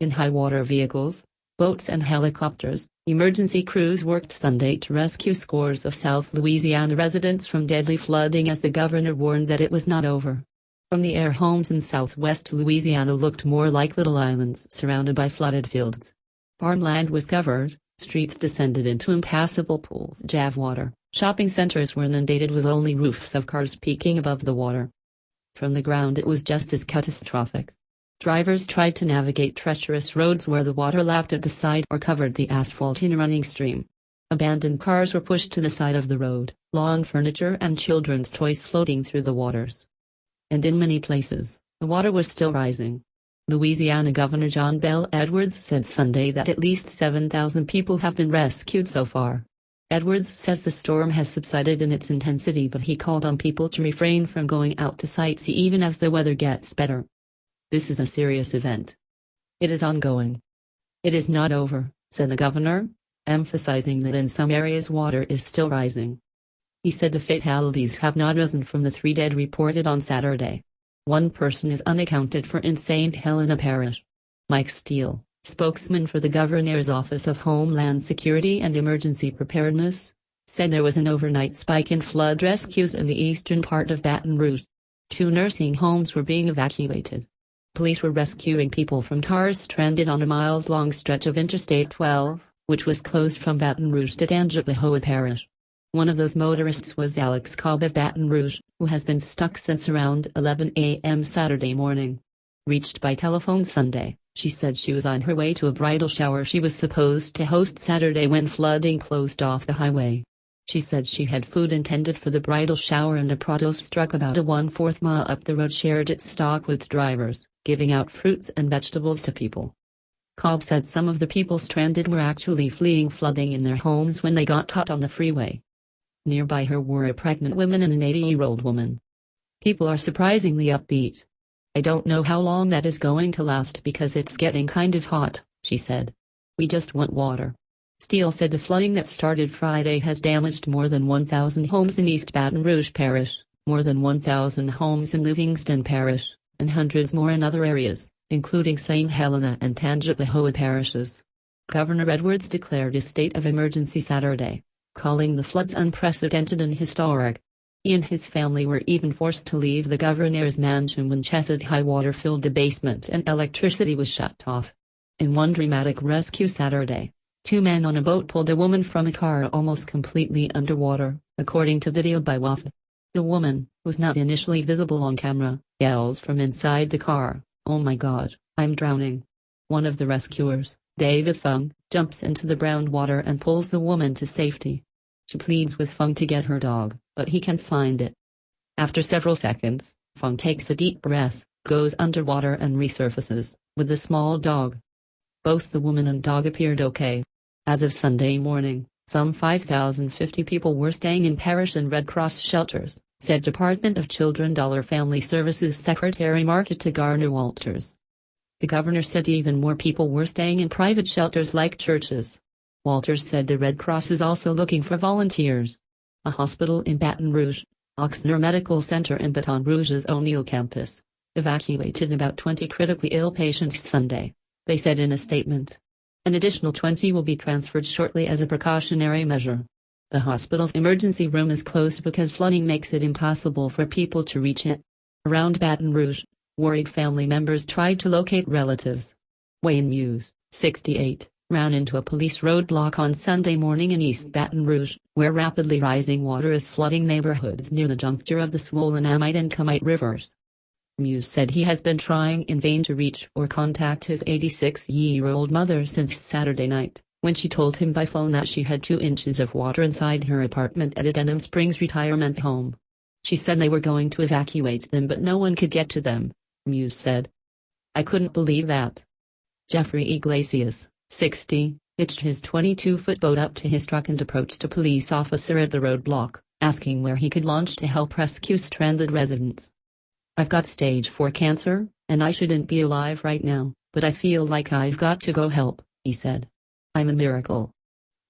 In high-water vehicles, boats and helicopters, emergency crews worked Sunday to rescue scores of South Louisiana residents from deadly flooding as the governor warned that it was not over. From the air, homes in southwest Louisiana looked more like little islands surrounded by flooded fields. Farmland was covered, streets descended into impassable pools of water, shopping centers were inundated with only roofs of cars peeking above the water. From the ground it was just as catastrophic. Drivers tried to navigate treacherous roads where the water lapped at the side or covered the asphalt in a running stream. Abandoned cars were pushed to the side of the road, lawn furniture and children's toys floating through the waters. And in many places, the water was still rising. Louisiana Governor John Bel Edwards said Sunday that at least 7,000 people have been rescued so far. Edwards says the storm has subsided in its intensity, but he called on people to refrain from going out to sightsee even as the weather gets better. This is a serious event. It is ongoing. It is not over, said the governor, emphasizing that in some areas water is still rising. He said the fatalities have not risen from the 3 dead reported on Saturday. 1 person is unaccounted for in St. Helena Parish. Mike Steele, spokesman for the governor's Office of Homeland Security and Emergency Preparedness, said there was an overnight spike in flood rescues in the eastern part of Baton Rouge. 2 nursing homes were being evacuated. Police were rescuing people from cars stranded on a miles-long stretch of Interstate 12, which was closed from Baton Rouge to Tangipahoa Parish. One of those motorists was Alex Cobb of Baton Rouge, who has been stuck since around 11 a.m. Saturday morning. Reached by telephone Sunday, she said she was on her way to a bridal shower she was supposed to host Saturday when flooding closed off the highway. She said she had food intended for the bridal shower and a Prados truck about a 1/4 mile up the road shared its stock with drivers, giving out fruits and vegetables to people. Cobb said some of the people stranded were actually fleeing flooding in their homes when they got caught on the freeway. Nearby her were a pregnant woman and an 80-year-old woman. People are surprisingly upbeat. I don't know how long that is going to last because it's getting kind of hot, she said. We just want water. Steele said the flooding that started Friday has damaged more than 1,000 homes in East Baton Rouge Parish, more than 1,000 homes in Livingston Parish, and hundreds more in other areas, including St. Helena and Tangipahoa parishes. Governor Edwards declared a state of emergency Saturday, calling the floods unprecedented and historic. He and his family were even forced to leave the governor's mansion when chested high water filled the basement and electricity was shut off. In one dramatic rescue Saturday, 2 men on a boat pulled a woman from a car almost completely underwater, according to video by WAFD. The woman, who's not initially visible on camera, yells from inside the car, "Oh my God, I'm drowning." One of the rescuers, David Fung, jumps into the brown water and pulls the woman to safety. She pleads with Fung to get her dog, but he can't find it. After several seconds, Fung takes a deep breath, goes underwater and resurfaces, with the small dog. Both the woman and dog appeared okay. As of Sunday morning, some 5,050 people were staying in parish and Red Cross shelters, said Department of Children Family Services Secretary Marquita Garner-Walters. The governor said even more people were staying in private shelters like churches. Walters said the Red Cross is also looking for volunteers. A hospital in Baton Rouge, Oxnard Medical Center and Baton Rouge's O'Neill campus, evacuated about 20 critically ill patients Sunday, they said in a statement. An additional 20 will be transferred shortly as a precautionary measure. The hospital's emergency room is closed because flooding makes it impossible for people to reach it. Around Baton Rouge, worried family members tried to locate relatives. Wayne Muse, 68, ran into a police roadblock on Sunday morning in East Baton Rouge, where rapidly rising water is flooding neighborhoods near the juncture of the swollen Amite and Comite rivers. Muse said he has been trying in vain to reach or contact his 86-year-old mother since Saturday night, when she told him by phone that she had 2 inches of water inside her apartment at a Denham Springs retirement home. She said they were going to evacuate them but no one could get to them, Muse said. I couldn't believe that. Jeffrey Iglesias, 60, hitched his 22-foot boat up to his truck and approached a police officer at the roadblock, asking where he could launch to help rescue stranded residents. I've got stage 4 cancer, and I shouldn't be alive right now, but I feel like I've got to go help, he said. I'm a miracle.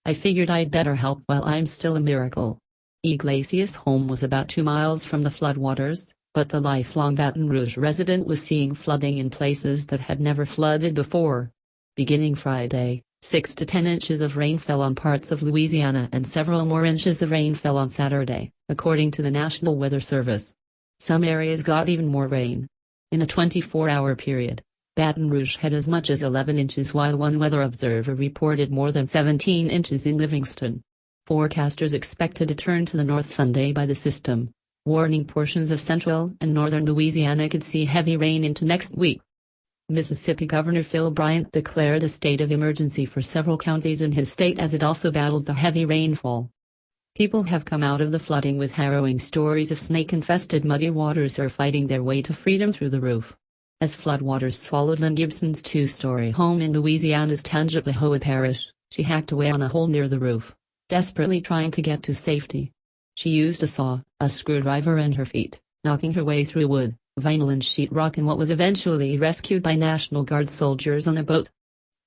I figured I'd better help while I'm still a miracle. Iglesias' home was about 2 miles from the floodwaters, but the lifelong Baton Rouge resident was seeing flooding in places that had never flooded before. Beginning Friday, 6 to 10 inches of rain fell on parts of Louisiana and several more inches of rain fell on Saturday, according to the National Weather Service. Some areas got even more rain. In a 24-hour period, Baton Rouge had as much as 11 inches while one weather observer reported more than 17 inches in Livingston. Forecasters expected a turn to the north Sunday by the system, warning portions of central and northern Louisiana could see heavy rain into next week. Mississippi Governor Phil Bryant declared a state of emergency for several counties in his state as it also battled the heavy rainfall. People have come out of the flooding with harrowing stories of snake-infested muddy waters are fighting their way to freedom through the roof. As floodwaters swallowed Lynn Gibson's two-story home in Louisiana's Tangipahoa Parish, she hacked away on a hole near the roof, desperately trying to get to safety. She used a saw, a screwdriver and her feet, knocking her way through wood, vinyl and sheetrock and what was eventually rescued by National Guard soldiers on a boat.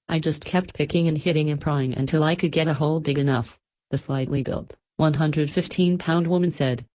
"I just kept picking and hitting and prying until I could get a hole big enough," the slightly built, 115-pound woman said.